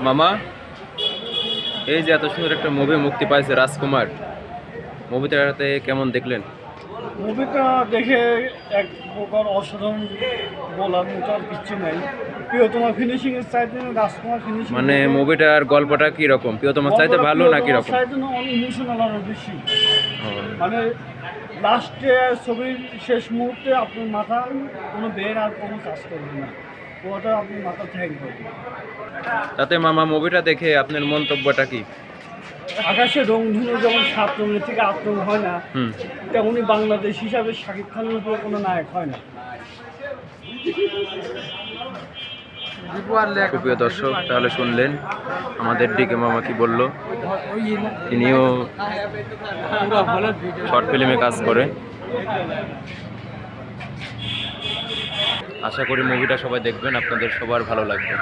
মামা, এই যে এত সুন্দর একটা মুভি মুক্তি পাইছে রাজকুমার, মুভিটাতে কেমন দেখলেন? মুভিটা দেখে এক প্রকার অসাধারণ, বলার মতো আর কিছু নাই। প্রিয়তমা ফিনিশিং এর চাইতে রাজকুমার ফিনিশিং, মানে মুভিটার গল্পটা কি রকম? প্রিয়তমার চাইতে ভালো না কি রকম? চাইতে অনেক ইমোশনাল আরো বেশি। ও, মানে লাস্টে ছবির শেষ মুহূর্তে আপনার মাথা কোনো বের আর কোনো কাজ করবে না, ওটা আপনার মাথা থাকবে। তাতে মামা মুভিটা দেখে আপনার মন্তব্যটা কি? আকাশে রংধনু যেমন 7 রঙের থেকে 8 রঙ হয় না, হুম, তেমনি বাংলাদেশ হিসাবে শাকিব খানের উপরে কোনো নায়ক হয় না। সুপ্রিয় দর্শক, তাহলে শুনলেন আমাদের ডিকে মামা কি বলল। তিনিও শর্ট ফিল্মে কাজ করে। আশা করি মুভিটা সবাই দেখবেন, আপনাদের সবার ভালো লাগবে।